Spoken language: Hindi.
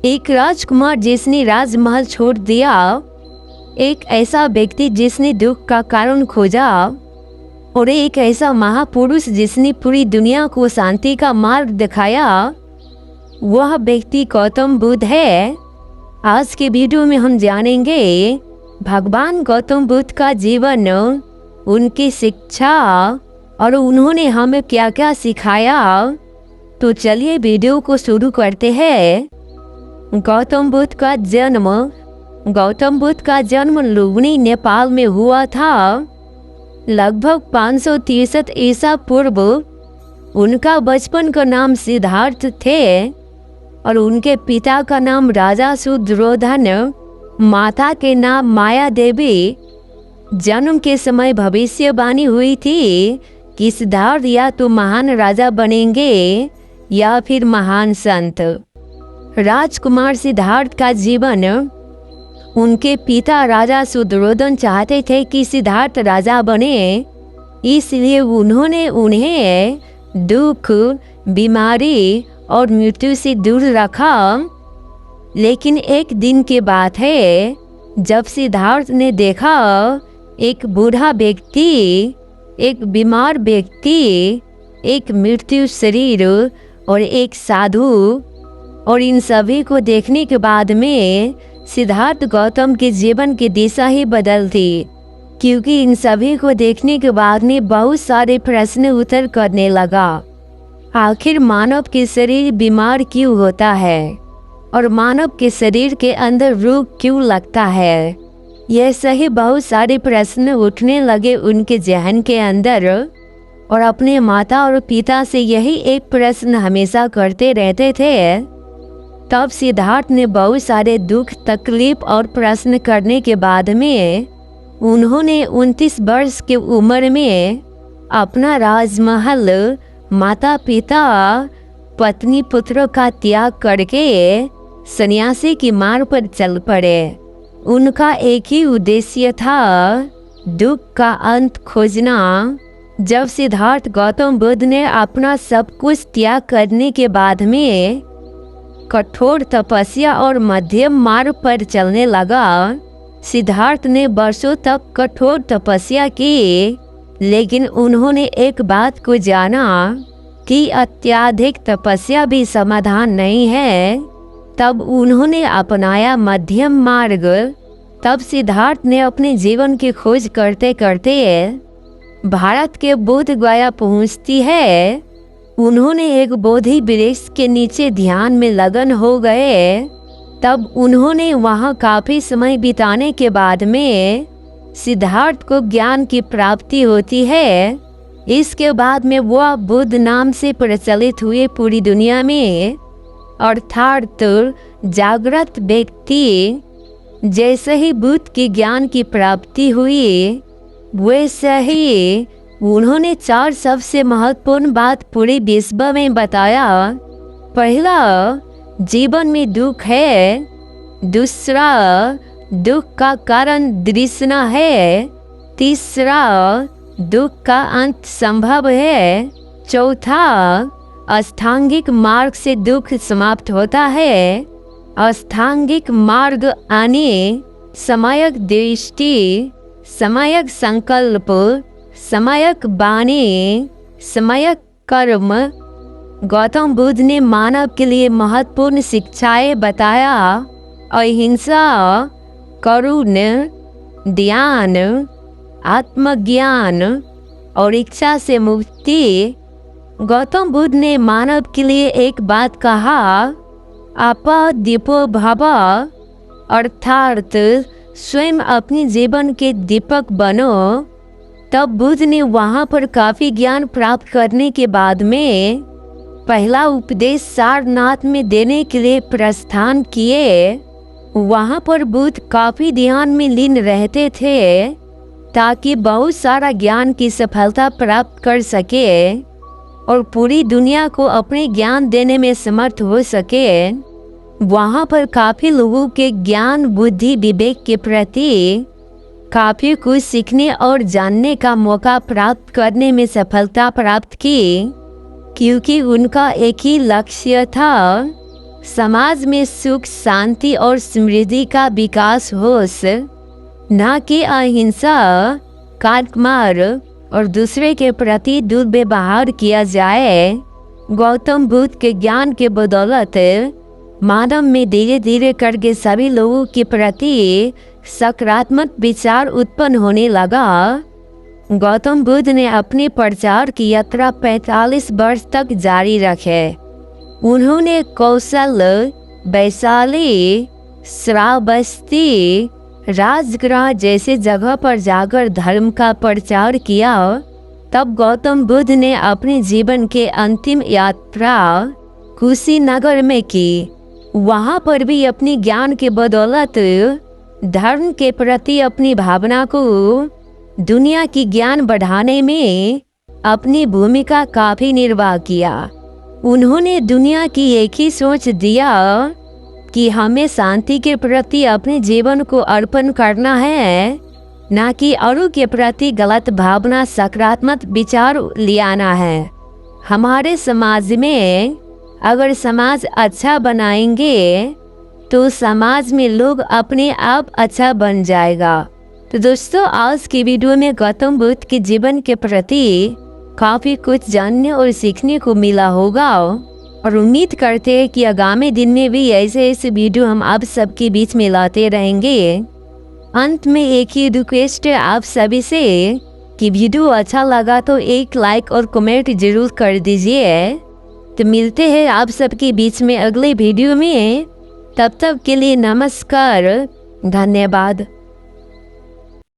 एक राजकुमार जिसने राजमहल छोड़ दिया, एक ऐसा व्यक्ति जिसने दुख का कारण खोजा, और एक ऐसा महापुरुष जिसने पूरी दुनिया को शांति का मार्ग दिखाया। वह व्यक्ति गौतम बुद्ध है। आज के वीडियो में हम जानेंगे भगवान गौतम बुद्ध का जीवन, उनकी शिक्षा और उन्होंने हमें क्या क्या सिखाया। तो चलिए वीडियो को शुरू करते हैं। गौतम बुद्ध का जन्म लुम्बिनी नेपाल में हुआ था। लगभग 563 ईसा पूर्व उनका बचपन का नाम सिद्धार्थ थे और उनके पिता का नाम राजा सुद्रोधन, माता के नाम माया देवी। जन्म के समय भविष्यवाणी हुई थी कि सिद्धार्थ या तो महान राजा बनेंगे या फिर महान संत। राजकुमार सिद्धार्थ का जीवन, उनके पिता राजा सुद्रोधन चाहते थे कि सिद्धार्थ राजा बने, इसलिए उन्होंने उन्हें दुख, बीमारी और मृत्यु से दूर रखा। लेकिन एक दिन की बात है जब सिद्धार्थ ने देखा एक बूढ़ा व्यक्ति, एक बीमार व्यक्ति, एक मृत्यु शरीर और एक साधु, और इन सभी को देखने के बाद में सिद्धार्थ गौतम के जीवन की दिशा ही बदल दी, क्योंकि इन सभी को देखने के बाद में बहुत सारे प्रश्न उत्तर करने लगा। आखिर मानव के शरीर बीमार क्यों होता है और मानव के शरीर के अंदर रोग क्यों लगता है? यह सही बहुत सारे प्रश्न उठने लगे उनके जहन के अंदर, और अपने माता और पिता से यही एक प्रश्न हमेशा करते रहते थे। तब सिद्धार्थ ने बहुत सारे दुख, तकलीफ और प्रश्न करने के बाद में उन्होंने 29 वर्ष की उम्र में अपना राजमहल, माता पिता, पत्नी, पुत्रों का त्याग करके सन्यासी की मार्ग पर चल पड़े। उनका एक ही उद्देश्य था, दुख का अंत खोजना। जब सिद्धार्थ गौतम बुद्ध ने अपना सब कुछ त्याग करने के बाद में कठोर तपस्या और मध्यम मार्ग पर चलने लगा। सिद्धार्थ ने वर्षों तक कठोर तपस्या की, लेकिन उन्होंने एक बात को जाना कि अत्यधिक तपस्या भी समाधान नहीं है। तब उन्होंने अपनाया मध्यम मार्ग। तब सिद्धार्थ ने अपने जीवन की खोज करते करते भारत के बोध गया पहुंचती है। उन्होंने एक बोधि वृक्ष के नीचे ध्यान में लगन हो गए। तब उन्होंने वहां काफी समय बिताने के बाद में सिद्धार्थ को ज्ञान की प्राप्ति होती है। इसके बाद में वह बुद्ध नाम से प्रचलित हुए पूरी दुनिया में, अर्थात जागृत व्यक्ति। जैसे ही बुद्ध की ज्ञान की प्राप्ति हुई, वैसे ही उन्होंने 4 सबसे महत्वपूर्ण बात पूरे विश्व में बताया। पहला, जीवन में दुख है। दूसरा, दुख का कारण तृष्णा है। तीसरा, दुख का अंत संभव है। चौथा, अष्टांगिक मार्ग से दुख समाप्त होता है। अष्टांगिक मार्ग आने सम्यक दृष्टि, सम्यक संकल्प, सम्यक वाणी, सम्यक कर्म। गौतम बुद्ध ने मानव के लिए महत्वपूर्ण शिक्षाएं बताया। अहिंसा, करुण, ध्यान, आत्मज्ञान और इच्छा से मुक्ति। गौतम बुद्ध ने मानव के लिए एक बात कहा, आपा दीपो भव, अर्थात स्वयं अपने जीवन के दीपक बनो। तब बुद्ध ने वहाँ पर काफ़ी ज्ञान प्राप्त करने के बाद में पहला उपदेश सारनाथ में देने के लिए प्रस्थान किए। वहाँ पर बुद्ध काफ़ी ध्यान में लीन रहते थे ताकि बहुत सारा ज्ञान की सफलता प्राप्त कर सके और पूरी दुनिया को अपने ज्ञान देने में समर्थ हो सके। वहाँ पर काफ़ी लोगों के ज्ञान, बुद्धि, विवेक के प्रति काफ़ी कुछ सीखने और जानने का मौका प्राप्त करने में सफलता प्राप्त की, क्योंकि उनका एक ही लक्ष्य था, समाज में सुख, शांति और समृद्धि का विकास हो, न कि अहिंसा, काटमार और दूसरे के प्रति दुर्व्यवहार किया जाए। गौतम बुद्ध के ज्ञान के बदौलत मानव में धीरे धीरे करके सभी लोगों के प्रति सकारात्मक विचार उत्पन्न होने लगा। गौतम बुद्ध ने अपने प्रचार की यात्रा 45 वर्ष तक जारी रखे। उन्होंने कौशल, वैशाली, श्रावस्ती, राजगृह जैसे जगह पर जाकर धर्म का प्रचार किया। तब गौतम बुद्ध ने अपने जीवन के अंतिम यात्रा कुशीनगर में की। वहाँ पर भी अपनी ज्ञान के बदौलत धर्म के प्रति अपनी भावना को दुनिया की ज्ञान बढ़ाने में अपनी भूमिका काफी निर्वाह किया। उन्होंने दुनिया की एक ही सोच दिया कि हमें शांति के प्रति अपने जीवन को अर्पण करना है, न कि औरों के प्रति गलत भावना, सकारात्मक विचार ले आना है। हमारे समाज में अगर समाज अच्छा बनाएंगे तो समाज में लोग अपने आप अच्छा बन जाएगा। तो दोस्तों, आज की वीडियो में गौतम बुद्ध के जीवन के प्रति काफ़ी कुछ जानने और सीखने को मिला होगा और उम्मीद करते हैं कि आगामी दिन में भी ऐसे वीडियो हम आप सबके बीच में लाते रहेंगे। अंत में एक ही रिक्वेस्ट है आप सभी से कि वीडियो अच्छा लगा तो एक लाइक और कमेंट जरूर कर दीजिए। तो मिलते हैं आप सबके बीच में अगले वीडियो में। तब तक के लिए नमस्कार, धन्यवाद।